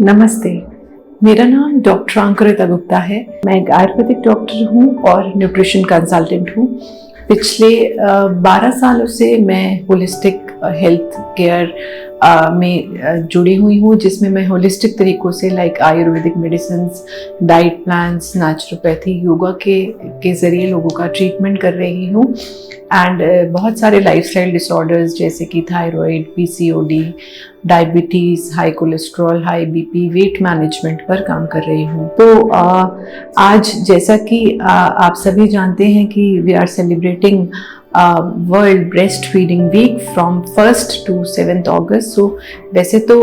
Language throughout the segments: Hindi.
नमस्ते, मेरा नाम डॉक्टर अंकुरिता गुप्ता है। मैं एक आयुर्वेदिक डॉक्टर हूँ और न्यूट्रिशन कंसल्टेंट हूँ। पिछले 12 सालों से मैं होलिस्टिक हेल्थ केयर में जुड़ी हुई हूँ, जिसमें मैं होलिस्टिक तरीकों से like Ayurvedic medicines, diet plans, naturopathy, yoga के ज़रिए लोगों का ट्रीटमेंट कर रही हूँ। एंड बहुत सारे लाइफस्टाइल डिसऑर्डर्स जैसे कि thyroid, PCOD, diabetes, high cholesterol, high BP, weight management पर काम कर रही हूँ। तो आज जैसा कि आप सभी जानते हैं कि we are celebrating world breast feeding week from 1st to 7th अगस्त। सो वैसे तो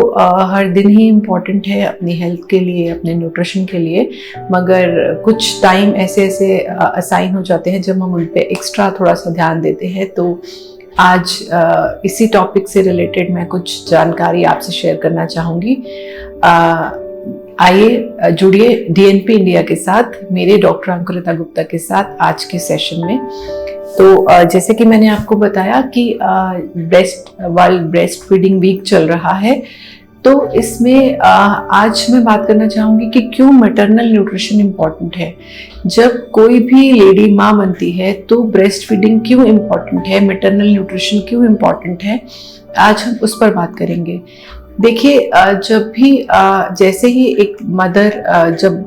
हर दिन ही इम्पॉर्टेंट है अपनी हेल्थ के लिए, अपने न्यूट्रिशन के लिए, मगर कुछ टाइम ऐसे असाइन हो जाते हैं जब हम उन पे एक्स्ट्रा थोड़ा सा ध्यान देते हैं। तो आज इसी टॉपिक से रिलेटेड मैं कुछ जानकारी आपसे शेयर करना चाहूँगी। आइए जुड़िए डीएनपी इंडिया के साथ, मेरे डॉक्टर अंकुरिता गुप्ता के साथ आज के सेशन में। तो जैसे कि मैंने आपको बताया कि वर्ल्ड ब्रेस्ट फीडिंग वीक चल रहा है, तो इसमें आज मैं बात करना चाहूँगी कि क्यों मैटरनल न्यूट्रिशन इम्पॉर्टेंट है। जब कोई भी लेडी माँ बनती है तो ब्रेस्ट फीडिंग क्यों इम्पॉर्टेंट है, मैटरनल न्यूट्रिशन क्यों इम्पॉर्टेंट है, आज हम उस पर बात करेंगे। देखिए, जब भी जैसे ही एक मदर जब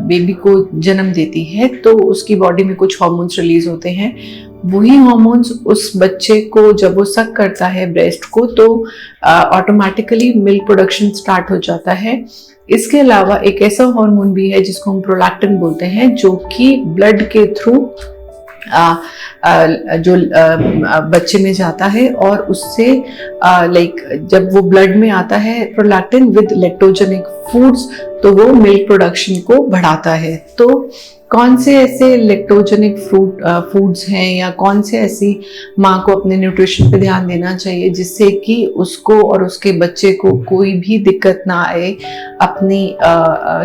बेबी को जन्म देती है तो उसकी बॉडी में कुछ हार्मोन्स रिलीज होते हैं। वही हार्मोन्स उस बच्चे को जब वो सक करता है ब्रेस्ट को, तो ऑटोमेटिकली मिल्क प्रोडक्शन स्टार्ट हो जाता है। इसके अलावा एक ऐसा हार्मोन भी है जिसको हम प्रोलैक्टिन बोलते हैं, जो कि ब्लड के थ्रू जो बच्चे में जाता है और उससे लाइक जब वो ब्लड में आता है प्रोलैक्टिन विद लेक्टोजेनिक फूड्स, तो वो मिल्क प्रोडक्शन को बढ़ाता है। तो कौन से ऐसे लेक्टोजेनिक फूड्स हैं या कौन से ऐसी माँ को अपने न्यूट्रिशन पे ध्यान देना चाहिए जिससे कि उसको और उसके बच्चे को कोई भी दिक्कत ना आए अपनी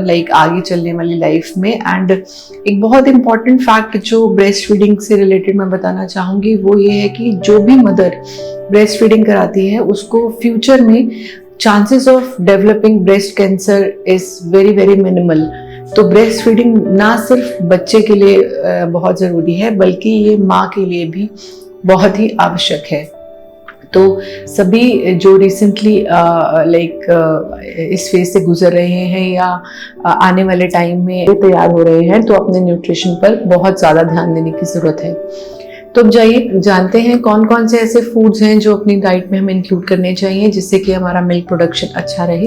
लाइक आगे चलने वाली लाइफ में। एंड एक बहुत इंपॉर्टेंट फैक्ट जो ब्रेस्ट फीडिंग से रिलेटेड मैं बताना चाहूँगी वो ये है कि जो भी मदर ब्रेस्ट फीडिंग कराती है उसको फ्यूचर में chances of developing breast cancer is very very minimal. तो ब्रेस्ट फीडिंग ना सिर्फ बच्चे के लिए बहुत ज़रूरी है, बल्कि ये माँ के लिए भी बहुत ही आवश्यक है। तो सभी जो रिसेंटली इस फेज से गुजर रहे हैं या आने वाले टाइम में तैयार हो रहे हैं, तो अपने न्यूट्रिशन पर बहुत ज़्यादा ध्यान देने की ज़रूरत है। तो अब जाइए जानते हैं कौन कौन से ऐसे फूड्स हैं जो अपनी डाइट में हमें इंक्लूड करने चाहिए जिससे कि हमारा मिल्क प्रोडक्शन अच्छा रहे।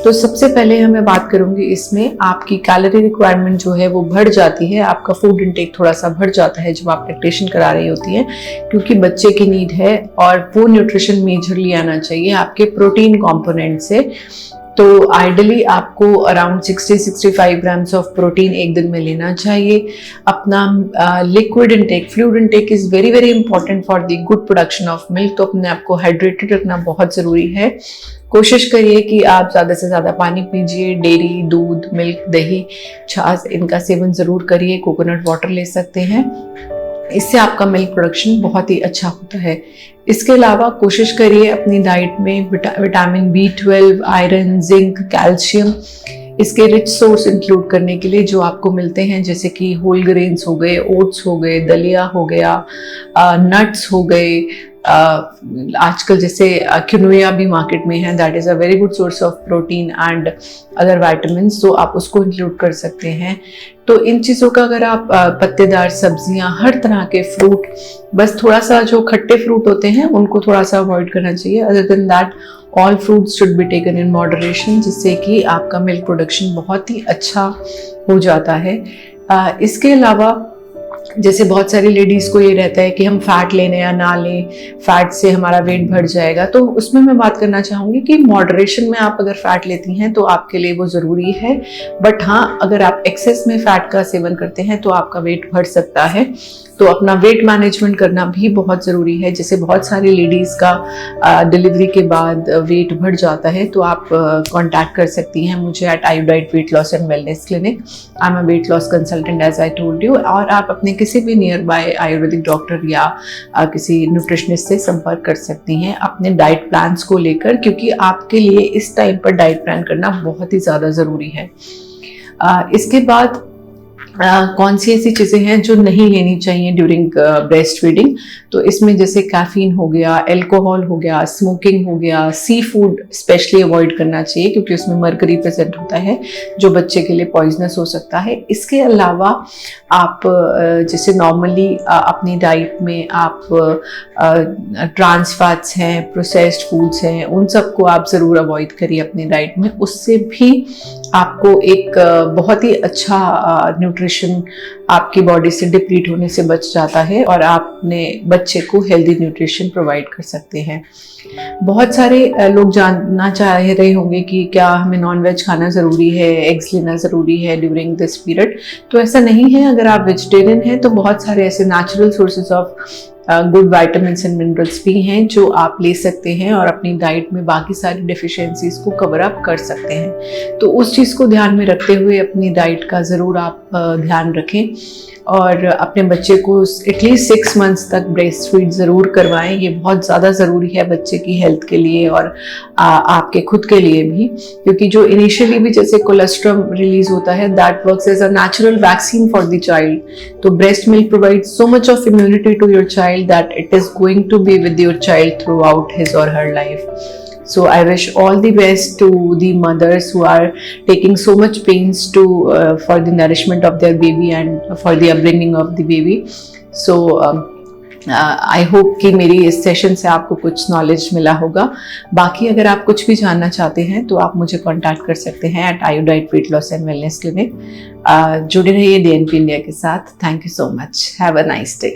तो सबसे पहले हमें बात करूंगी, इसमें आपकी कैलोरी रिक्वायरमेंट जो है वो बढ़ जाती है, आपका फूड इंटेक थोड़ा सा बढ़ जाता है जब आप लैक्टेशन करा रही होती है, क्योंकि बच्चे की नीड है और वो न्यूट्रिशन मेजरली आना चाहिए आपके प्रोटीन कॉम्पोनेंट से। तो आइडियली आपको अराउंड 60-65 ग्राम्स ऑफ प्रोटीन एक दिन में लेना चाहिए। अपना liquid intake, fluid intake is very very important for the good production of milk. तो अपने आप को हाइड्रेटेड रखना बहुत ज़रूरी है। कोशिश करिए कि आप ज़्यादा से ज़्यादा पानी पीजिए। डेयरी, दूध, मिल्क, दही, छाछ इनका सेवन ज़रूर करिए। कोकोनट वाटर ले सकते हैं, इससे आपका मिल्क प्रोडक्शन बहुत ही अच्छा होता है। इसके अलावा कोशिश करिए अपनी डाइट में vitamin B12, iron, zinc, calcium इसके रिच सोर्स इंक्लूड करने के लिए जो आपको मिलते हैं, जैसे कि होल ग्रेन्स हो गए, ओट्स हो गए, दलिया हो गया, नट्स हो गए, आजकल जैसे क्विनोआ भी मार्केट में है, that is a very good source of protein and other vitamins, तो आप उसको इंक्लूड कर सकते हैं। तो इन चीज़ों का अगर आप पत्तेदार सब्जियां, हर तरह के फ्रूट, बस थोड़ा सा जो खट्टे फ्रूट होते हैं उनको थोड़ा सा अवॉइड करना चाहिए। Other than that all fruits should be taken in moderation, जिससे कि आपका मिल्क प्रोडक्शन बहुत ही अच्छा हो जाता है। इसके अलावा जैसे बहुत सारी लेडीज को ये रहता है कि हम फैट लें या ना लें, फैट से हमारा वेट बढ़ जाएगा, तो उसमें मैं बात करना चाहूँगी कि मॉडरेशन में आप अगर फैट लेती हैं तो आपके लिए वो ज़रूरी है। बट हाँ, अगर आप एक्सेस में फैट का सेवन करते हैं तो आपका वेट बढ़ सकता है। तो अपना वेट मैनेजमेंट करना भी बहुत ज़रूरी है। जैसे बहुत सारी लेडीज़ का डिलीवरी के बाद वेट बढ़ जाता है, तो आप कांटेक्ट कर सकती हैं मुझे at Ayudite weight loss and wellness clinic. I am a weight loss consultant as I told you. और आप अपने किसी भी नियर बाय आयुर्वेदिक डॉक्टर या किसी न्यूट्रिशनिस्ट से संपर्क कर सकती हैं अपने डाइट प्लान्स को लेकर, क्योंकि आपके लिए इस टाइम पर डाइट प्लान करना बहुत ही ज़्यादा ज़रूरी है। इसके बाद कौन सी ऐसी चीज़ें हैं जो नहीं लेनी चाहिए ड्यूरिंग ब्रेस्ट फीडिंग, तो इसमें जैसे कैफीन हो गया, अल्कोहल हो गया, स्मोकिंग हो गया, सी फूड स्पेशली अवॉइड करना चाहिए क्योंकि उसमें मर्करी प्रेजेंट होता है जो बच्चे के लिए पॉइजनस हो सकता है। इसके अलावा आप जैसे नॉर्मली अपनी डाइट में आप ट्रांस फैट्स हैं, प्रोसेस्ड फूड्स हैं, उन सबको आप ज़रूर अवॉइड करिए अपनी डाइट में। उससे भी आपको एक बहुत ही अच्छा न्यूट्रिशन आपकी बॉडी से डिप्लीट होने से बच जाता है और आप अपने बच्चे को हेल्दी न्यूट्रिशन प्रोवाइड कर सकते हैं। बहुत सारे लोग जानना चाह रहे होंगे कि क्या हमें नॉनवेज खाना ज़रूरी है, एग्स लेना ज़रूरी है ड्यूरिंग दिस पीरियड, तो ऐसा नहीं है। अगर आप वेजिटेरियन हैं तो बहुत सारे ऐसे natural sources of good vitamins and minerals भी हैं जो आप ले सकते हैं और अपनी डाइट में बाकी सारी डेफिशिएंसीज को कवर अप कर सकते हैं। तो उस चीज़ को ध्यान में रखते हुए अपनी डाइट का ज़रूर आप ध्यान रखें और अपने बच्चे को एटलीस्ट 6 मंथ्स तक ब्रेस्ट फीड ज़रूर करवाएं। ये बहुत ज़्यादा ज़रूरी है बच्चे की हेल्थ के लिए और आपके खुद के लिए भी, क्योंकि जो इनिशियली भी जैसे कोलेस्ट्रॉल रिलीज होता है that works as a natural vaccine for the child. तो breast milk provide so much of immunity to your child that it is going to be with your child throughout his or her life. So I wish all the best to the mothers who are taking so much pains to for the nourishment of their baby and for the upbringing of the baby. So I hope कि मेरी इस सेशन से आपको कुछ नॉलेज मिला होगा। बाकी अगर आप कुछ भी जानना चाहते हैं तो आप मुझे कांटेक्ट कर सकते हैं at Ayudite weight loss and wellness clinic. जुड़े रहिए DNP इंडिया के साथ। Thank you so much. Have a nice day.